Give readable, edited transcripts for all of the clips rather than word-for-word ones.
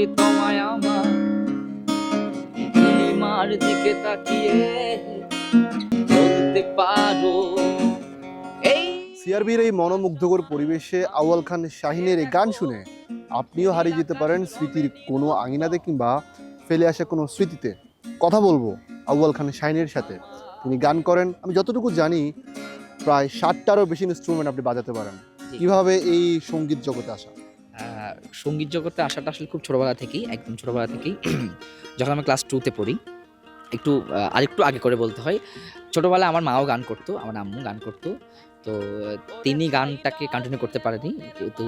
করি তোমায় আমার নীলিমার দিকে তাকিয়ে বলতে পারো এই সিআরবির এই মনোমুগ্ধকর পরিবেশে আউয়াল খান শাহিনের এই গান শুনে আপনিও হারিয়ে যেতে পারেন স্মৃতির কোনো আঙিনাতে কিংবা ফেলে আসা কোনো স্মৃতিতে। কথা বলবো আউয়াল খান শাহিনের সাথে। তিনি গান করেন, আমি যতটুকু জানি প্রায় 60টারও বেশি ইনস্ট্রুমেন্ট আপনি বাজাতে পারেন। কিভাবে এই সঙ্গীত জগতে আসা? সঙ্গীত জগতে আসাটা আসলে খুব ছোটবেলা থেকেই, একদম ছোটবেলা থেকেই। যখন আমি ক্লাস 2 তে পড়ি, আরেকটু আগে করে বলতে হয়, ছোটবেলায় আমার মাও গান করতো, আমার আম্মু গান করতো। তো তিনি গানটাকে কন্টিনিউ করতে পারেনি, যেহেতু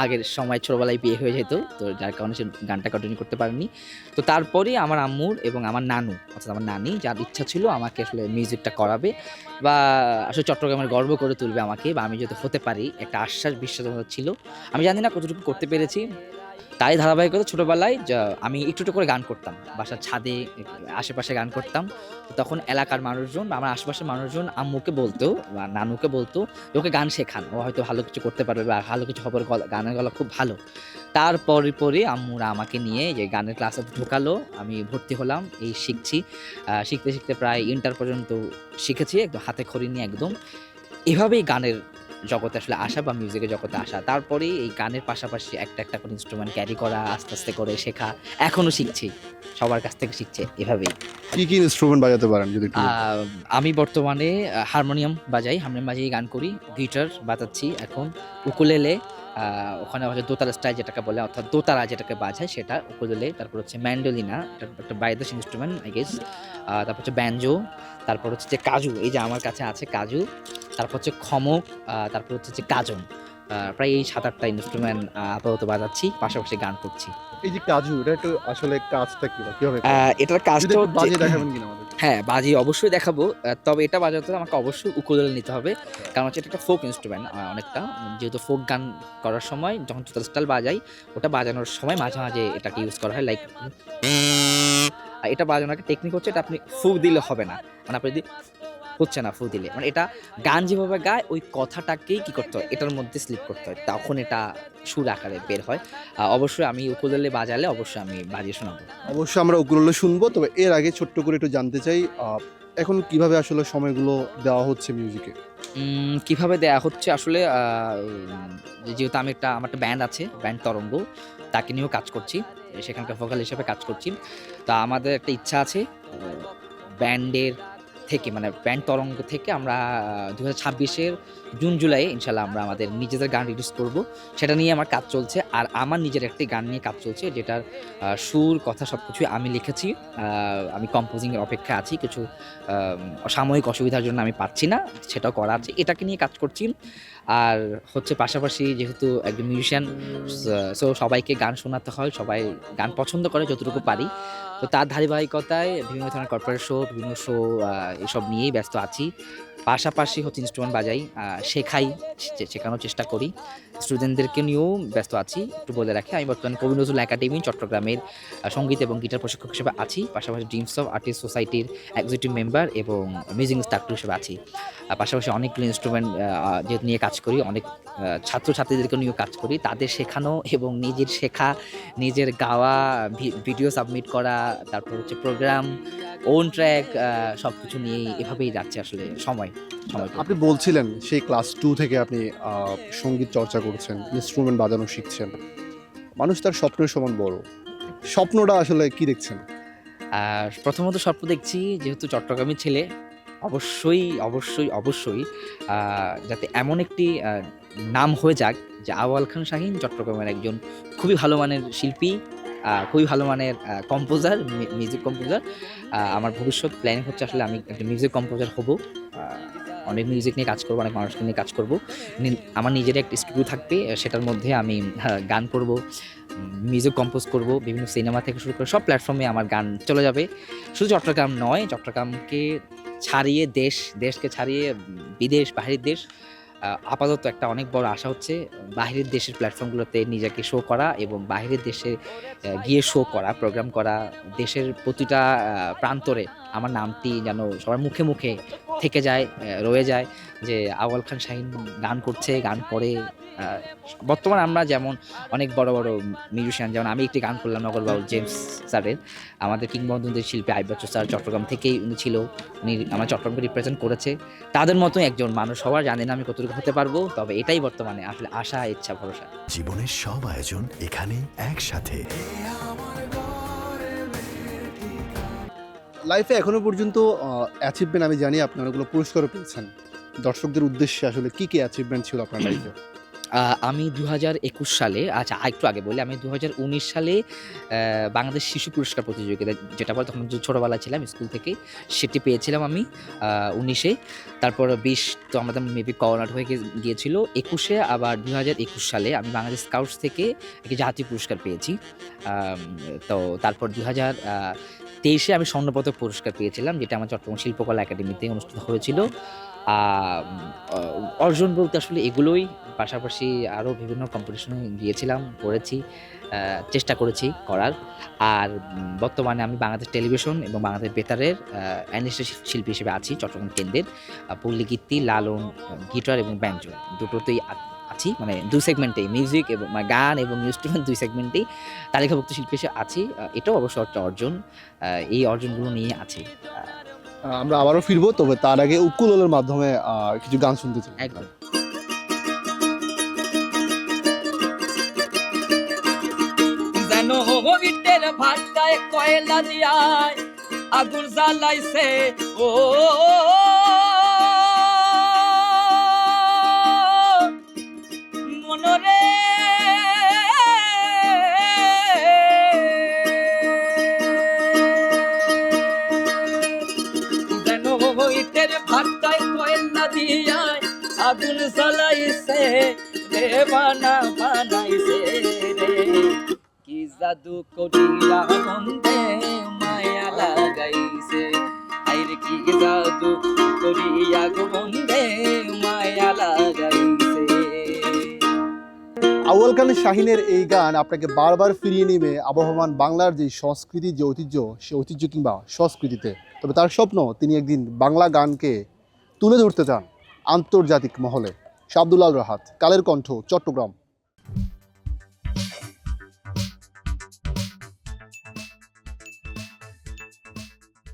আগের সময় ছোটবেলায় বিয়ে হয়ে যেত, তো যার কারণে সে গানটা কন্টিনিউ করতে পারেনি। তো তারপরে আমার আম্মুর এবং আমার নানু, অর্থাৎ আমার নানি, যার ইচ্ছা ছিল আমাকে আসলে মিউজিকটা করাবে বা আসলে চট্টগ্রামের গর্ব করে তুলবে আমাকে, বা আমি যদি হতে পারি, একটা আশ্বাস বিশ্বাস আমার ছিল। আমি জানি না কতটুকু করতে পেরেছি। তাই ধারাবাহিকতা ছোটবেলায় আমি একটু একটু করে গান করতাম, বাসার ছাদে আশেপাশে গান করতাম। তো তখন এলাকার মানুষজন বা আমার আশেপাশের মানুষজন আম্মুকে বলতো বা নানুকে বলতো যে ওকে গান শেখান, ও হয়তো ভালো কিছু করতে পারবে বা ভালো কিছু হবে, গানের গলা খুব ভালো। তারপরে পরে আম্মুরা আমাকে নিয়ে যে গানের ক্লাসে ঢোকালো, আমি ভর্তি হলাম, এই শিখছি। শিখতে শিখতে প্রায় ইন্টার পর্যন্ত শিখেছি, একদম হাতে খড়ি নিয়ে একদম। এভাবেই গানের জগতে আসলে আসা বা মিউজিকের জগতে আসা। তারপরে এই গানের পাশাপাশি একটা একটা করে ইনস্ট্রুমেন্ট ক্যারি করা, আস্তে আস্তে করে শেখা। এখনো শিখছি, সবার কাছ থেকে শিখছি এভাবেই। কি কি ইনস্ট্রুমেন্ট বাজাতে পারেন যদি একটু বলতেন? আমি বর্তমানে হারমোনিয়াম বাজিয়ে গান করি, গিটার বাজাচ্ছি এখন, উকুলেলে, ওখানে হচ্ছে দোতারা স্টাইল যেটাকে বলে, অর্থাৎ দোতারা যেটাকে বাজায় সেটা উকুলেলে। তারপর হচ্ছে ম্যান্ডোলিনা, এটা একটা বাদ্যযন্ত্র ইনস্ট্রুমেন্ট আই গেস। তারপর হচ্ছে ব্যাঞ্জো, তারপর হচ্ছে যে কাজু, এই যে আমার কাছে আছে কাজু, তারপর হচ্ছে খমক, তারপর হচ্ছে যে কাজন। প্রায় এই 7-8টা ইনস্ট্রুমেন্ট আপাতত বাজাচ্ছি, পাশাপাশি গান করছি। এই যে কাজু, এটা একটু আসলে কাজটা কি বা কিভাবে করেন? এটার যদি কাজটা একটু হচ্ছে, বাজিয়ে দেখাবেন কিনা আমাদের? হ্যাঁ, বাজি অবশ্যই দেখাবো। তবে এটা বাজাতে হলে আমাকে অবশ্যই উকুলেলে নিতে হবে। কারণ হচ্ছে এটা একটা ফোক ইন্সট্রুমেন্ট অনেকটা। যেহেতু ফোক গান করার সময় যখন তুতার স্টাইল বাজাই, ওটা বাজানোর সময় মাঝে, মাঝে এটাকে ইউজ করা হয়। লাইক এটা বাজানোর একটা টেকনিক হচ্ছে, এটা আপনি ফু দিলে হবে না। মানে আপনি যদি হচ্ছে না ফু দিলে। মানে এটা গান যেভাবে গায় ওই কথাটাকেই কি করতে হয়, এটার মধ্যে স্লিপ করতে হয়। তখন এটা সুর আকারে বের হয়। অবশ্যই আমি উকুলেলে বাজালে অবশ্যই আমি বাজিয়ে শোনাবো। অবশ্যই আমরা উকুলেলে শুনবো, তবে এর আগে ছোট্ট করে একটু জানতে চাই এখন কিভাবে আসলে সময়গুলো দেওয়া হচ্ছে মিউজিকে? কিভাবে দেয়া হচ্ছে আসলে, যেহেতু আমার একটা ব্যান্ড আছে, ব্যান্ড তরঙ্গ, তাকে নিয়েও কাজ করছি। সেখানকার ভোকাল হিসেবে কাজ করছি। তা আমাদের একটা ইচ্ছা আছে, ব্যান্ডের থেকে, মানে ব্যান্ড তরঙ্গ থেকে আমরা ২০২৬-এর জুন-জুলাই ইনশাআল্লাহ আমরা আমাদের নিজেদের গান রিলিজ করব। সেটা নিয়ে আমার কাজ চলছে। আর আমার নিজের একটি গান নিয়ে কাজ চলছে, যেটার সুর, কথা সবকিছুই আমি লিখেছি। আমি কম্পোজিং এর অপেক্ষায় আছি। কিছু সাময়িক অসুবিধার জন্য আমি পারছি না। সেটাও করা আছে। এটাকে নিয়ে কাজ করছি। আর হচ্ছে পাশাপাশি যেহেতু একজন মিউজিশিয়ান, সো সবাইকে গান শোনাতে হয়। সবাই গান পছন্দ করে যতটুকু পারি। তো তার ধারাবাহিকতায় বিভিন্ন ধরনের কর্পোরেট শো, বিভিন্ন শো, এসব নিয়েই ব্যস্ত আছি। পাশাপাশি হচ্ছে ইন্সট্রুমেন্ট বাজাই, শেখাই, শেখানোর চেষ্টা করি। স্টুডেন্টদেরকে নিয়েও ব্যস্ত আছি। একটু বলে রাখি, আমি বর্তমানে কবি নজরুল একাডেমি চট্টগ্রামের সঙ্গীত এবং গিটার প্রশিক্ষক হিসেবে আছি। পাশাপাশি ড্রিমস অফ আর্টিস্ট সোসাইটির এক্সিকিউটিভ মেম্বার এবং মিউজিক ইন্সট্রাক্টর হিসেবে আছি। পাশাপাশি অনেকগুলো ইন্সট্রুমেন্ট যেহেতু নিয়ে কাজ করি, অনেক ছাত্রছাত্রীদেরকে নিয়েও কাজ করি। তাদের শেখানো এবং নিজের শেখা, নিজের গাওয়া, ভিডিও সাবমিট করা, তারপর হচ্ছে প্রোগ্রাম, ওন ট্র্যাক, সবকিছু নিয়েই এভাবেই যাচ্ছে আসলে সময়। আপনি বলছিলেন সেই ক্লাস 2 থেকে আপনি সঙ্গীত চর্চা করছেন, ইনস্ট্রুমেন্ট বাজানো শিখছেন। মানুষ তার স্বপ্নের সমান বড়। স্বপ্নটা আসলে কি দেখছেন? প্রথমত স্বপ্ন দেখছি, যেহেতু চট্টগ্রামের ছেলে, অবশ্যই, অবশ্যই, অবশ্যই যাতে এমন একটি নাম হয়ে যাক যে আউয়াল খান শাহীন চট্টগ্রামের একজন খুবই ভালো মানের শিল্পী, খুবই ভালো মানের কম্পোজার, মিউজিক কম্পোজার। আমার ভবিষ্যৎ প্ল্যানিং হচ্ছে আসলে আমি একটা মিউজিক কম্পোজার হব। অনেক মিউজিক নিয়ে কাজ করব, অনেক মানুষকে নিয়ে কাজ করব। আমার নিজেরই একটা স্টুডিও থাকবে, সেটার মধ্যে আমি গান করব, মিউজিক কম্পোজ করব। বিভিন্ন সিনেমা থেকে শুরু করে সব প্ল্যাটফর্মে আমার গান চলে যাবে। শুধু চট্টগ্রাম নয়, চট্টগ্রামকে ছাড়িয়ে দেশকে ছাড়িয়ে বিদেশ, বাহিরের দেশ। আপাতত একটা অনেক বড় আশা হচ্ছে বাহিরের দেশের প্ল্যাটফর্মগুলোতে নিজেকে শো করা এবং বাহিরের দেশে গিয়ে শো করা, প্রোগ্রাম করা, দেশের প্রতিটা প্রান্তরে আমার নামটি যেন সবার মুখে মুখে থেকে যায়, রয়ে যায় যে আউয়াল খান শাহীন গান করছে, গান করে। বর্তমানে আমরা যেমন অনেক বড় বড় মিউজিশিয়ান, যেমন আমি একটি গান করলাম নগর বাউল জেমস স্যারের, আমাদের কিংবদন্তির শিল্পী আইব বাচ্চু স্যার চট্টগ্রাম থেকেই উনি ছিল, উনি আমার চট্টগ্রামকে রিপ্রেজেন্ট করেছে। তাদের মতোই একজন মানুষ হওয়ার, জানি না আমি কতটুকু হতে পারবো, তবে এটাই বর্তমানে আসলে আশা, ইচ্ছা, ভরসা। জীবনের সব আয়োজন এখানে একসাথে। লাইফে এখনো পর্যন্ত অ্যাচিভমেন্ট আমি জানি আপনি অনেকগুলো পুরস্কারও পেয়েছেন। দর্শকদের উদ্দেশ্যে আসলে কি কি অ্যাচিভমেন্ট ছিল আপনার লাইফে? আমি ২০২১ সালে, আচ্ছা একটু আগে বলি, আমি ২০১৯ সালে বাংলাদেশ শিশু পুরস্কার প্রতিযোগিতা, যেটা বলে তখন ছোটোবেলায় ছিলাম স্কুল থেকে, সেটি পেয়েছিলাম আমি ১৯-এ। তারপর ২০ তো আমাদের মেবি করোনাট হয়ে গিয়েছিল। ২১-এ আবার ২০২১ সালে আমি বাংলাদেশ স্কাউটস থেকে একটি জাতীয় পুরস্কার পেয়েছি। তো তারপর ২০২৩-এ আমি স্বর্ণপদক পুরস্কার পেয়েছিলাম, যেটা আমার চট্টগ্রাম শিল্পকলা একাডেমিতে অনুষ্ঠিত হয়েছিল। অর্জন বলতে আসলে এগুলোই, পাশাপাশি আরও বিভিন্ন কম্পিটিশনে গিয়েছিলাম, করেছি, চেষ্টা করেছি করার। আর বর্তমানে আমি বাংলাদেশ টেলিভিশন এবং বাংলাদেশ বেতারের অ্যানিস্টেড শিল্পী হিসেবে আছি চট্টগ্রাম কেন্দ্রের। পল্লী গীতি, লালন, গিটার এবং ব্যাঞ্জো দুটোতেই আছি, মানে দুই সেগমেন্টেই, মিউজিক এবং গান এবং ইনস্ট্রুমেন্ট দুই সেগমেন্টেই তালিকাভুক্ত শিল্পী হিসেবে আছি। এটাও অবশ্য একটা অর্জন। এই অর্জনগুলো নিয়ে আছি। আমরা আবারও ফিরবো, তবে তার আগে উকুলেলের মাধ্যমে কিছু গান শুনতে চাই। একদম। যেন ইটের ভাটায় কয়লা দিয়ায় আগুন জ্বালাইছে ও মনরে, যেন ইটের ভাটায় কয়লা দিয়ায় আগুন জ্বালাইছে রে, বানাইছে রে, কি জাদু করিয়া মন্দে মায়া লাগাইছে, আইরে কি জাদু করিয়া মন্দে মায়া লাগাইছে। আউয়াল খান শাহীনের এই গান আপনাকে বারবার ফিরিয়ে নেবে আবহমান বাংলার যে সংস্কৃতি, যে ঐতিহ্য, সে ঐতিহ্য কিংবা সংস্কৃতিতে। তবে তার স্বপ্ন তিনি একদিন বাংলা গানকে তুলে ধরতে চান আন্তর্জাতিক মহলে। শাবদুল আল রাহাত, কালের কণ্ঠ, চট্টগ্রাম।